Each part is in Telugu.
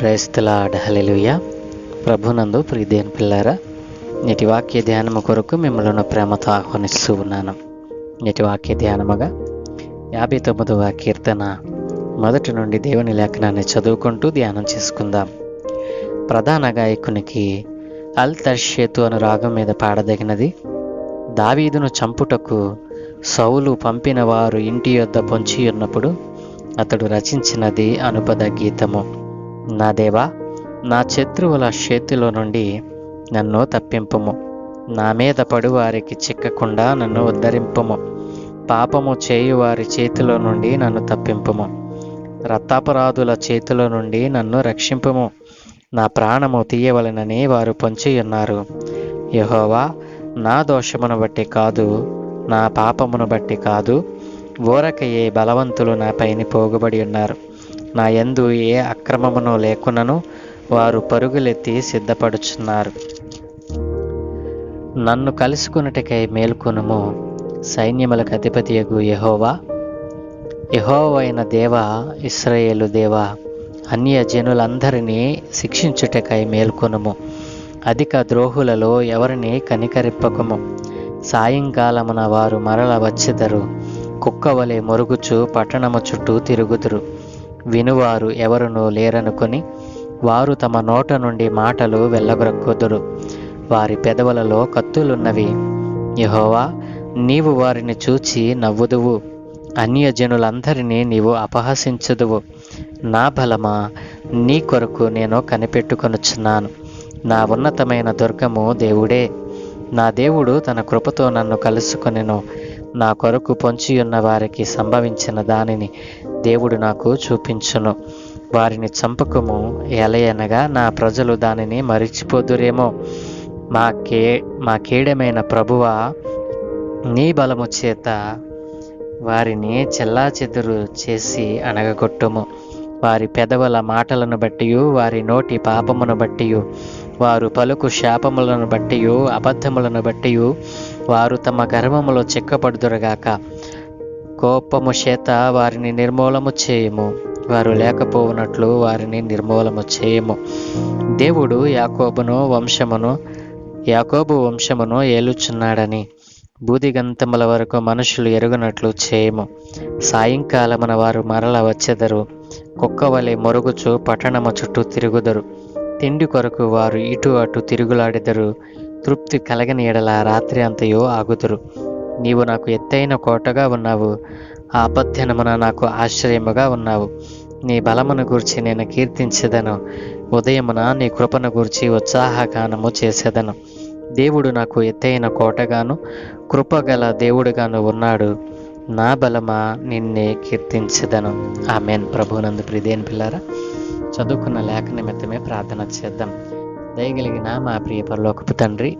Praise the lord. హల్లెలూయా. ప్రభునందు ప్రియదేని పిల్లారా, నేటి వాక్య ధ్యానము కొరకు మిమ్మల్ని ప్రేమతో ఆహ్వానిస్తూ ఉన్నాను. నేటి వాక్య ధ్యానముగా 59వ కీర్తన మొదటి నుండి దేవుని లేఖనాన్ని చదువుకుంటూ ధ్యానం చేసుకుందాం. ప్రధాన గాయకునికి అల్ తర్షేతు అను రాగం మీద పాడదగినది. దావీదును చంపుటకు సౌలు పంపిన వారు ఇంటి యొద్ద పొంచి ఉన్నప్పుడు అతడు రచించినది అనుపద గీతము. నా దేవా, నా శత్రువుల చేతిలో నుండి నన్ను తప్పింపుము. నా మీద పడు వారికి చిక్కకుండా నన్ను ఉద్ధరింపుము. పాపము చేయు వారి చేతిలో నుండి నన్ను తప్పింపుము. రక్తాపరాధుల చేతిలో నుండి నన్ను రక్షింపుము. నా ప్రాణము తీయవలెనని వారు పొంచి ఉన్నారు. యెహోవా, నా దోషమును బట్టి కాదు, నా పాపమును బట్టి కాదు, ఊరకయే బలవంతులు నాపైని పోగుబడి ఉన్నారు. నా యందు ఏ అక్రమమును లేకున్నను వారు పరుగులెత్తి సిద్ధపడుచున్నారు. నన్ను కలుసుకున్నటికై మేల్కొనుము. సైన్యములకు అధిపతియగు యెహోవా, యెహోవైన దేవా, ఇశ్రాయేలు దేవా, అన్య జనులందరినీ శిక్షించుటకై మేల్కొనుము. అధిక ద్రోహులలో ఎవరిని కనికరిప్పకము. సాయంకాలమున వారు మరల వచ్చెదరు. కుక్కవలే మొరుగుచు పట్టణము చుట్టూ తిరుగుదురు. వినువారు ఎవరునూ లేరనుకొని వారు తమ నోట నుండి మాటలు వెళ్ళగొక్కుదురు. వారి పెదవులలో కత్తులున్నవి. యెహోవా, నీవు వారిని చూచి నవ్వుదువు. అన్యజనులందరినీ నీవు అపహసించుదువు. నా బలమా, నీ కొరకు నేను కనిపెట్టుకొనుచున్నాను. నా ఉన్నతమైన దుర్గము దేవుడే. నా దేవుడు తన కృపతో నన్ను కలుసుకొనెను. నా కొరకు పొంచియున్న వారికి సంభవించిన దానిని దేవుడు నాకు చూపించును. వారిని చంపకము, ఎలయనగా నా ప్రజలు దానిని మరిచిపోదురేమో. మా కేడమైన ప్రభువా, నీ బలము చేత వారిని చెల్లాచెదురు చేసి అనగగొట్టుము. వారి పెదవుల మాటలను బట్టి, వారి నోటి పాపమును బట్టి, వారు పలుకు శాపములను బట్టి, అబద్ధములను బట్టి వారు తమ గర్వములో చిక్కపడుదురుగాక. కోపము చేత వారిని నిర్మూలము చేయము. వారు లేకపోవునట్లు వారిని నిర్మూలము చేయము. దేవుడు యాకోబు వంశమును ఏలుచున్నాడని బూదిగంతముల వరకు మనుషులు ఎరుగునట్లు చేయము. సాయంకాలమున వారు మరల వచ్చెదరు. కుక్కవలే మొరుగుచు పట్టణము చుట్టూ తిరుగుదరు. తిండి కొరకు వారు ఇటు అటు తిరుగులాడెదరు. తృప్తి కలగని ఎడల రాత్రి అంతయో ఆగుదురు. నీవు నాకు ఎత్తైన కోటగా ఉన్నావు. ఆపద్దినమున నాకు ఆశ్రయముగా ఉన్నావు. నీ బలమును గూర్చి నేను కీర్తించెదను. ఉదయమున నీ కృపను గూర్చి ఉత్సాహగానము చేసేదను. దేవుడు నాకు ఎత్తైన కోటగాను కృపగల దేవుడుగాను ఉన్నాడు. నా బలమా, నిన్నే కీర్తించెదను. ఆమెన్. ప్రభునందు ప్రియదేని పిల్లారా, చదువుకున్న లేఖ నిమిత్తమే ప్రార్థన చేద్దాం. దయగలిగిన మా ప్రియ పరలోకపు తండ్రి,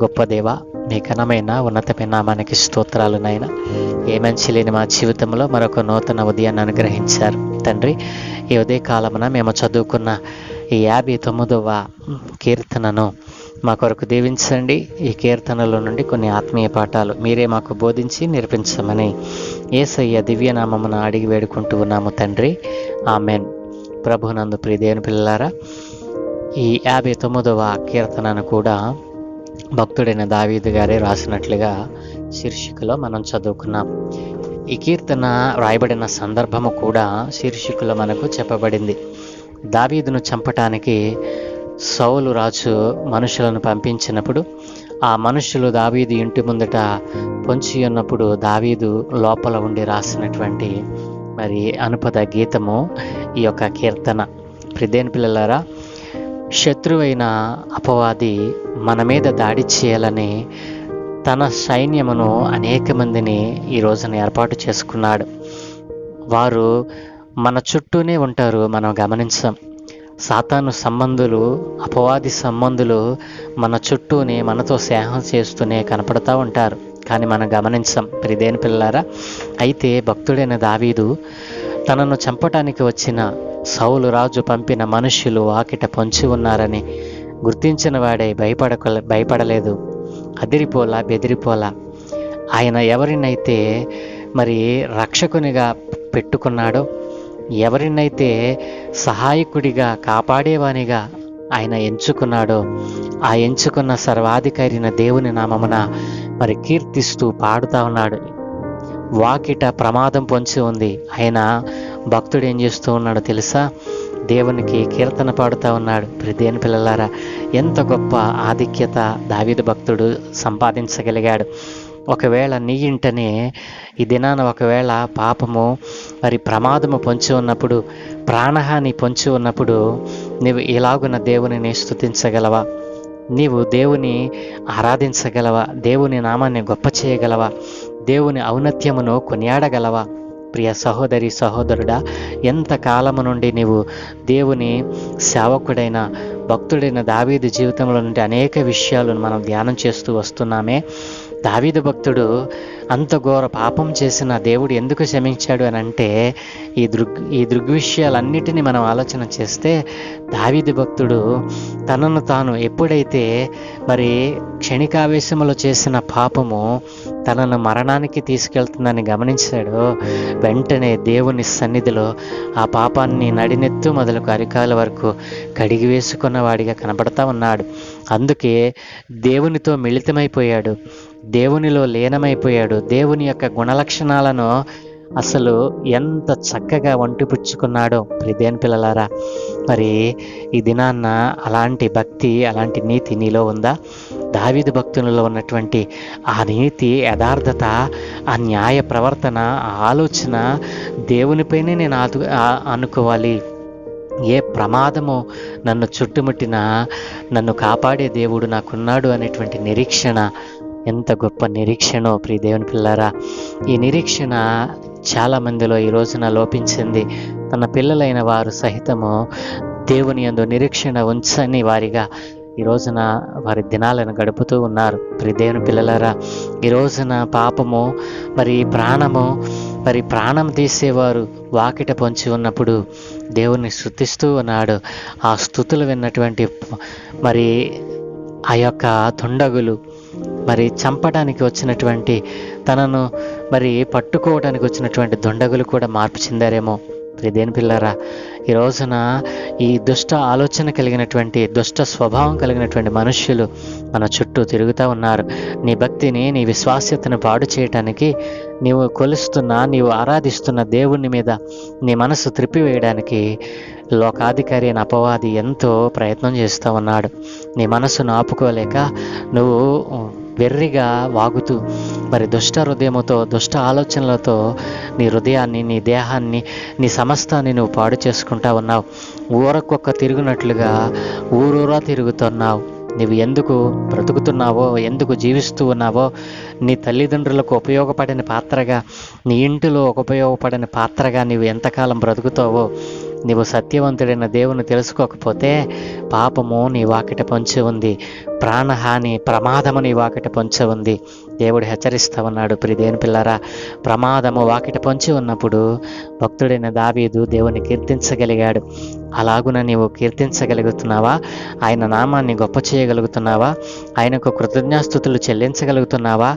గొప్ప దేవ, మీ ఘనమైన ఉన్నతమైన నామానికి స్తోత్రాలు నాయన. ఏ మంచి లేని మా జీవితంలో మరొక నూతన ఉదయాన్ని అనుగ్రహించారు తండ్రి. ఈ ఉదయకాలమున మేము చదువుకున్న ఈ 59వ కీర్తనను మా కొరకు దీవించండి. ఈ కీర్తనలో నుండి కొన్ని ఆత్మీయ పాఠాలు మీరే మాకు బోధించి నేర్పించమని యేసయ్య దివ్యనామమున అడిగి వేడుకుంటూ ఉన్నాము తండ్రి. ఆమెన్. ప్రభునందు ప్రియదేని పిల్లారా, ఈ 59వ కీర్తనను కూడా భక్తుడైన దావీదు గారే రాసినట్లుగా శీర్షికలో మనం చదువుకున్నాం. ఈ కీర్తన రాయబడిన సందర్భము కూడా శీర్షికలో మనకు చెప్పబడింది. దావీదును చంపటానికి సౌలు రాజు మనుషులను పంపించినప్పుడు ఆ మనుషులు దావీదు ఇంటి ముందట పొంచి ఉన్నప్పుడు దావీదు లోపల ఉండి రాసినటువంటి అనుపద గీతము ఈ యొక్క కీర్తన. ప్రియదేని పిల్లలారా, శత్రువైన అపవాది మన మీద దాడి చేయాలని తన సైన్యమును అనేక మందిని ఈ రోజున ఏర్పాటు చేసుకున్నాడు. వారు మన చుట్టూనే ఉంటారు, మనం గమనించాం. సాతాను సంబంధులు, అపవాది సంబంధులు మన చుట్టూనే మనతో స్నేహం చేస్తూనే కనపడుతూ ఉంటారు, కానీ మనం గమనించాం. ప్రియదేని పిల్లారా, అయితే భక్తుడైన దావీదు తనను చంపటానికి వచ్చిన సౌలు రాజు పంపిన మనుష్యులు వాకిట పొంచి ఉన్నారని గుర్తించిన వాడే భయపడలేదు, అదిరిపోలా, బెదిరిపోలా. ఆయన ఎవరినైతే రక్షకునిగా పెట్టుకున్నాడో, ఎవరినైతే సహాయకుడిగా కాపాడేవానిగా ఆయన ఎంచుకున్నాడో ఆ ఎంచుకున్న సర్వాధికారిన దేవుని నామమున మరి కీర్తిస్తూ పాడుతూ ఉన్నాడు. వాకిట ప్రమాదం పొంచి ఉంది. ఆయన భక్తుడు ఏం చేస్తూ ఉన్నాడో తెలుసా? దేవునికి కీర్తన పాడుతూ ఉన్నాడు. దేవుని పిల్లలారా, ఎంత గొప్ప ఆధిక్యత దావీదు భక్తుడు సంపాదించగలిగాడు. ఒకవేళ నీ ఇంటనే ఈ దినాన ఒకవేళ పాపము మరి ప్రమాదము పొంచి ఉన్నప్పుడు, ప్రాణహాని పొంచి ఉన్నప్పుడు నీవు ఇలాగున్న దేవునిని స్తుతించగలవా? నీవు దేవుని ఆరాధించగలవా? దేవుని నామాన్ని గొప్ప చేయగలవా? దేవుని ఔన్నత్యమును కొనియాడగలవా? ప్రియ సహోదరి సహోదరుడా, ఎంత కాలము నుండి నీవు దేవుని సేవకుడైన భక్తుడైన దావీదు జీవితంలో నుండి అనేక విషయాలను మనం ధ్యానం చేస్తూ వస్తున్నామే. దావీదు భక్తుడు అంత ఘోర పాపం చేసిన దేవుడు ఎందుకు క్షమించాడు అని అంటే, ఈ దృగ్విషయాలన్నిటినీ మనం ఆలోచన చేస్తే, దావీదు భక్తుడు తనను తాను ఎప్పుడైతే మరి క్షణికావేశములో చేసిన పాపము తనను మరణానికి తీసుకెళ్తుందని గమనించాడో, వెంటనే దేవుని సన్నిధిలో ఆ పాపాన్ని నడినెత్తు మొదలుకు అరికాల వరకు కడిగి వేసుకున్న వాడిగా కనబడతా ఉన్నాడు. అందుకే దేవునితో మిళితమైపోయాడు, దేవునిలో లీనమైపోయాడు. దేవుని యొక్క గుణలక్షణాలను అసలు ఎంత చక్కగా వంటిపుచ్చుకున్నాడో. దేవుని పిల్లలారా, మరి ఈ దినాన్న అలాంటి భక్తి, అలాంటి నీతి నీలో ఉందా? దావీదు భక్తులలో ఉన్నటువంటి ఆ నీతి, యథార్థత, ఆ న్యాయ ప్రవర్తన, ఆ ఆలోచన, దేవునిపైనే నేను అనుకోవాలి. ఏ ప్రమాదము నన్ను చుట్టుముట్టినా నన్ను కాపాడే దేవుడు నాకున్నాడు అనేటువంటి నిరీక్షణ, ఎంత గొప్ప నిరీక్షణో దేవుని పిల్లారా. ఈ నిరీక్షణ చాలామందిలో ఈ రోజున లోపించింది. తన పిల్లలైన వారు సహితము దేవుని యందు నిరీక్షణ ఉంచని వారిగా ఈ రోజున వారి దినాలను గడుపుతూ ఉన్నారు. దేవుని పిల్లలారా, ఈ రోజున పాపము మరి ప్రాణం తీసేవారు వాకిట పొంచి ఉన్నప్పుడు దేవుని స్తుతిస్తూ ఉన్నాడు. ఆ స్తుతులు విన్నటువంటి మరి ఆ యొక్క దుండగులు, మరి చంపడానికి వచ్చినటువంటి, తనను మరి పట్టుకోవడానికి వచ్చినటువంటి దుండగులు కూడా మార్పు చెందారేమో. దేవుని పిల్లరా, ఈ రోజున ఈ దుష్ట ఆలోచన కలిగినటువంటి, దుష్ట స్వభావం కలిగినటువంటి మనుష్యులు మన చుట్టూ తిరుగుతూ ఉన్నారు. నీ భక్తిని, నీ విశ్వాస్యతను పాడు చేయటానికి, నీవు కొలుస్తున్న, నీవు ఆరాధిస్తున్న దేవుని మీద నీ మనసు త్రిప్పివేయడానికి లోకాధికారి అయిన అపవాది ఎంతో ప్రయత్నం చేస్తూ ఉన్నాడు. నీ మనసును ఆపుకోలేక నువ్వు వెర్రిగా వాగుతూ మరి దుష్ట హృదయముతో, దుష్ట ఆలోచనలతో నీ హృదయాన్ని, నీ దేహాన్ని, నీ సమస్తాన్ని నువ్వు పాడు చేసుకుంటా ఉన్నావు. ఊరకొక్క తిరుగునట్లుగా ఊరూరా తిరుగుతున్నావు. నీవు ఎందుకు బ్రతుకుతున్నావో, ఎందుకు జీవిస్తూ ఉన్నావో, నీ తల్లిదండ్రులకు ఉపయోగపడిన పాత్రగా, నీ ఇంటిలో ఉపయోగపడిన పాత్రగా నీవు ఎంతకాలం బ్రతుకుతావో, నీవు సత్యవంతుడైన దేవుని తెలుసుకోకపోతే పాపము నీ వాకిట పొంచి ఉంది, ప్రాణహాని, ప్రమాదము నీ వాకిట పొంచి ఉంది. దేవుడు హెచ్చరిస్తూ ఉన్నాడు. దేవుని పిల్లరా, ప్రమాదము వాకిట పొంచి ఉన్నప్పుడు భక్తుడైన దావీదు దేవుని కీర్తించగలిగాడు. అలాగున నీవు కీర్తించగలుగుతున్నావా? ఆయన నామాన్ని గొప్ప చేయగలుగుతున్నావా? ఆయనకు కృతజ్ఞాస్తుతులు చెల్లించగలుగుతున్నావా?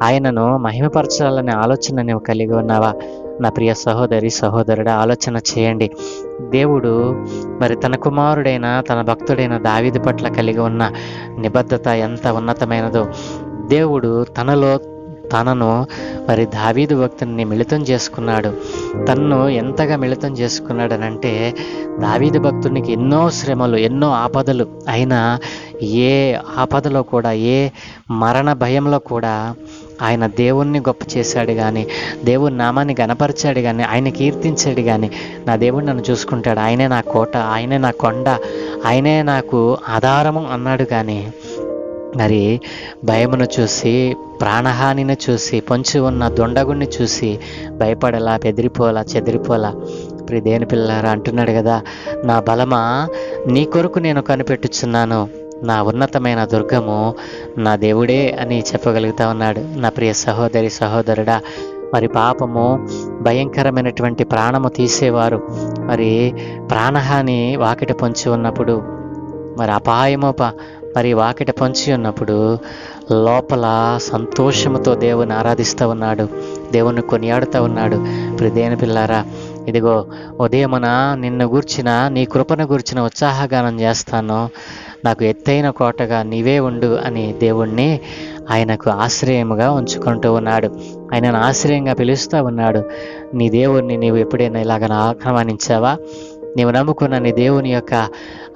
ఆయనను మహిమపరచాలనే ఆలోచన నీవు కలిగి ఉన్నావా? నా ప్రియ సహోదరి సహోదరుడా, ఆలోచన చేయండి. దేవుడు మరి తన కుమారుడైన, తన భక్తుడైన దావీదు పట్ల కలిగి ఉన్న నిబద్ధత ఎంత ఉన్నతమైనదో. దేవుడు తనను మరి దావీదు భక్తుని మిళితం చేసుకున్నాడు. తన్ను ఎంతగా మిళితం చేసుకున్నాడనంటే, దావీదు భక్తునికి ఎన్నో శ్రమలు, ఎన్నో ఆపదలు అయినా ఏ ఆపదలో కూడా, ఏ మరణ భయంలో కూడా ఆయన దేవుణ్ణి గొప్ప చేశాడు కానీ, దేవుని నామాన్ని గణపరిచాడు కానీ, ఆయన కీర్తించాడు కానీ, నా దేవుడు నన్ను చూసుకుంటాడు, ఆయనే నా కోట, ఆయనే నా కొండ, ఆయనే నాకు ఆధారము అన్నాడు. కానీ మరి భయమును చూసి, ప్రాణహానిని చూసి, పొంచి ఉన్న దుండగుణ్ణి చూసి భయపడలా, చెదిరిపోలా. దేవుని పిల్లారా అంటున్నాడు కదా, నా బలమా నీ కొరకు నేను కనిపెట్టుచున్నాను, నా ఉన్నతమైన దుర్గము నా దేవుడే అని చెప్పగలుగుతా ఉన్నాడు. నా ప్రియ సహోదరి సహోదరుడా, మరి పాపము భయంకరమైనటువంటి ప్రాణము తీసేవారు మరి ప్రాణహాని వాకిట పొంచి ఉన్నప్పుడు, మరి అపాయము మరి వాకిట పొంచి ఉన్నప్పుడు లోపల సంతోషముతో దేవుని ఆరాధిస్తూ ఉన్నాడు, దేవుని కొనియాడుతూ ఉన్నాడు. దేవుని పిల్లారా, ఇదిగో ఉదయమున నిన్ను గూర్చిన నీ కృపను గూర్చిన ఉత్సాహగానం చేస్తాను, నాకు ఎత్తైన కోటగా నీవే ఉండు అని దేవుణ్ణి ఆయనకు ఆశ్రయముగా ఉంచుకుంటూ ఉన్నాడు. ఆయనను ఆశ్రయంగా పిలుస్తూ ఉన్నాడు. నీ దేవుణ్ణి నీవు ఎప్పుడైనా ఇలాగ ఆహ్వానించావా? నీవు నమ్ముకున్న నీ దేవుని యొక్క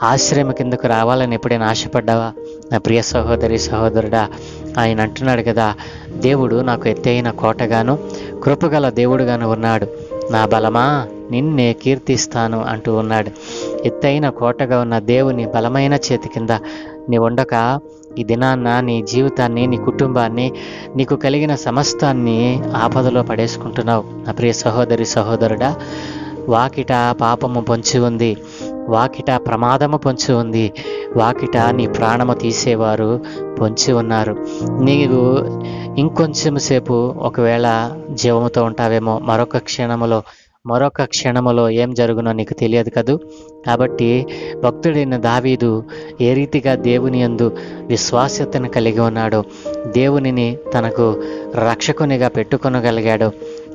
ఆశ్రయం కిందకు రావాలని ఎప్పుడైనా ఆశపడ్డావా? నా ప్రియ సహోదరి సహోదరుడా, ఆయన అంటున్నాడు కదా, దేవుడు నాకు ఎత్తైన కోటగాను కృపగల దేవుడుగాను ఉన్నాడు, నా బలమా నిన్నే కీర్తిస్తాను అంటూ ఉన్నాడు. ఎత్తైన కోటగా ఉన్న దేవుని బలమైన చేతి కింద నీ ఉండక ఈ దినాన్న నీ జీవితాన్ని, నీ కుటుంబాన్ని, నీకు కలిగిన సమస్తాన్ని ఆపదలో పడేసుకుంటున్నావు. నా ప్రియ సహోదరి సహోదరుడా, వాకిట పాపము పొంచి ఉంది, వాకిట ప్రమాదము పొంచి ఉంది, వాకిట నీ ప్రాణము తీసేవారు పొంచి ఉన్నారు. నీవు ఇంకొంచెం సేపు ఒకవేళ జీవముతో ఉంటావేమో, మరొక క్షణములో ఏం జరుగునో నీకు తెలియదు కదూ. కాబట్టి భక్తుడైన దావీదు ఏ రీతిగా దేవుని యందు విశ్వాస్యతను కలిగి ఉన్నాడో, దేవునిని తనకు రక్షకునిగా పెట్టుకొనగలిగాడో,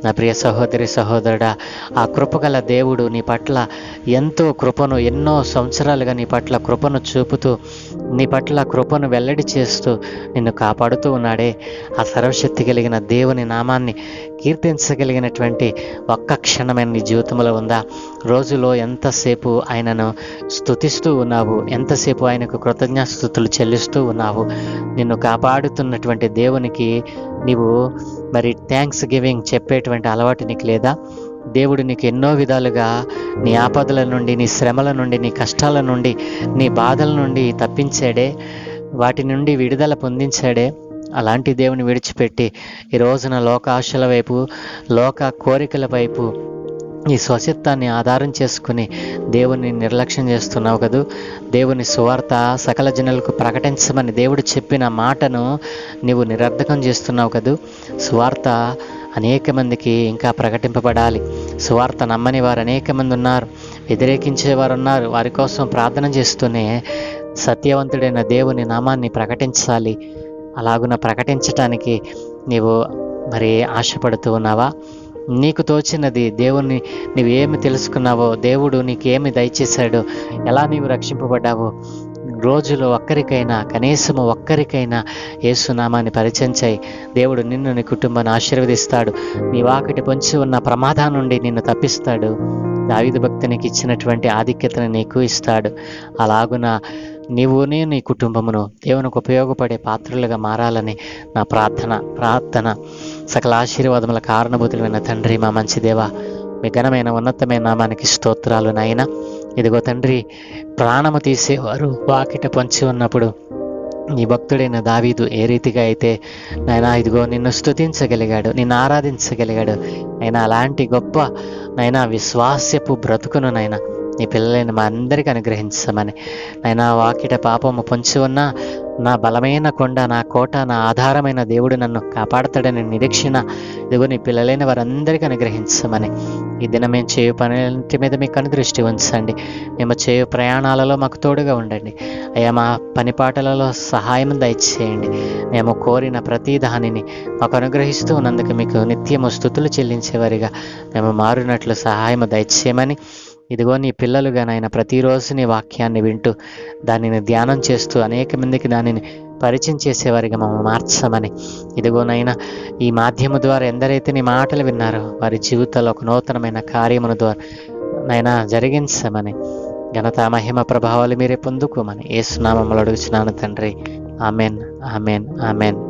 నా ప్రియ సహోదరి సహోదరుడా, ఆ కృపగల దేవుడు నీ పట్ల ఎంతో కృపను, ఎన్నో సంవత్సరాలుగా నీ పట్ల కృపను చూపుతూ, నీ పట్ల కృపను వెల్లడి చేస్తూ నిన్ను కాపాడుతూ ఉన్నాడే. ఆ సర్వశక్తి కలిగిన దేవుని నామాన్ని కీర్తించగలిగినటువంటి ఒక్క క్షణమైన నీ జీవితంలో ఉందా? రోజులో ఎంతసేపు ఆయనను స్తుతిస్తూ ఉన్నావు? ఎంతసేపు ఆయనకు కృతజ్ఞతాస్తుతులు చెల్లిస్తూ ఉన్నావు? నిన్ను కాపాడుతున్నటువంటి దేవునికి నీవు మరి థ్యాంక్స్ గివింగ్ చెప్పేటువంటి అలవాటు నీకు లేదా? దేవుడు నీకు ఎన్నో విధాలుగా నీ ఆపదల నుండి, నీ శ్రమల నుండి, నీ కష్టాల నుండి, నీ బాధల నుండి తప్పించాడే, వాటి నుండి విడుదల పొందించాడే. అలాంటి దేవుని విడిచిపెట్టి ఈ రోజున లోక ఆశల వైపు, లోక కోరికల వైపు ఈ స్వచిత్తాన్ని ఆధారం చేసుకుని దేవుని నిర్లక్ష్యం చేస్తున్నావు కదూ. దేవుని సువార్త సకల జనులకు ప్రకటించమని దేవుడు చెప్పిన మాటను నీవు నిరర్ధకం చేస్తున్నావు కదూ. సువార్త అనేక మందికి ఇంకా ప్రకటింపబడాలి. సువార్త నమ్మని వారు అనేక మంది ఉన్నారు, వ్యతిరేకించేవారు ఉన్నారు. వారి కోసం ప్రార్థన చేస్తూనే సత్యవంతుడైన దేవుని నామాన్ని ప్రకటించాలి. అలాగున ప్రకటించటానికి నీవు మరి ఆశపడుతూ ఉన్నావా? నీకు తోచినది దేవుణ్ణి నీవేమి తెలుసుకున్నావో, దేవుడు నీకేమి దయచేశాడో, ఎలా నీవు రక్షింపబడ్డావో, రోజులో ఒక్కరికైనా, కనీసము ఒక్కరికైనా యేసునామాన్ని పరిచయం చేయి. దేవుడు నిన్ను, నీ కుటుంబాన్ని ఆశీర్వదిస్తాడు. నీ వాకిటి పొంచి ఉన్న ప్రమాదం నుండి నిన్ను తప్పిస్తాడు. దావీదు భక్తునికి ఇచ్చినటువంటి ఆధిక్యతను నీకు ఇస్తాడు. అలాగున నీవునే నీ కుటుంబమును దేవునికి ఉపయోగపడే పాత్రలుగా మారాలని నా ప్రార్థన. సకల ఆశీర్వాదముల కారణభూతులైన తండ్రి, మా మంచి దేవా, మీ ఘనమైన ఉన్నతమైన నామానికి స్తోత్రాలు నాయన. ఇదిగో తండ్రి, ప్రాణము తీసేవారు వాకిట పొంచి ఉన్నప్పుడు నీ భక్తుడైన దావీదు ఏ రీతిగా అయితే నాయన ఇదిగో నిన్ను స్తుతించగలిగాడు, నిన్ను ఆరాధించగలిగాడు అయినా, అలాంటి గొప్ప నైనా విశ్వాస్యపు బ్రతుకును నైనా నీ పిల్లలైన మా అందరికీ అనుగ్రహించమని నైనా, వాకిట పాపము పొంచి ఉన్న నా బలమైన కొండ, నా కోట, నా ఆధారమైన దేవుడు నన్ను కాపాడతాడని నిరీక్షణ ఇదిగో నీ పిల్లలైన వారందరికీ అనుగ్రహించమని, ఈ దినం మేము చేయు పనులంటి మీద మీకు అనుదృష్టి ఉంచండి. మేము చేయు ప్రయాణాలలో మాకు తోడుగా ఉండండి అయ్యా. మా పనిపాటలలో సహాయం దయచేయండి. మేము కోరిన ప్రతి దానిని మాకు అనుగ్రహిస్తూ ఉన్నందుకు మీకు నిత్యము స్తుతులు చెల్లించేవారిగా మేము మారినట్లు సహాయం దయచేయమని, ఇదిగో నీ పిల్లలుగా నాయన ప్రతిరోజు నీ వాక్యాన్ని వింటూ దానిని ధ్యానం చేస్తూ అనేక మందికి దానిని పరిచయం చేసేవారిగా మమ్మల్ని మార్చమని, ఇదిగోనైనా ఈ మాధ్యము ద్వారా ఎందరైతే నీ మాటలు విన్నారో వారి జీవితాల్లో ఒక నూతనమైన కార్యముల ద్వారా నైనా జరిగించమని, ఘనత మహిమ ప్రభావాలు మీరే పొందుకోమని యేసు నామములో అడుగుచున్నాను తండ్రి. Amen, amen, amen.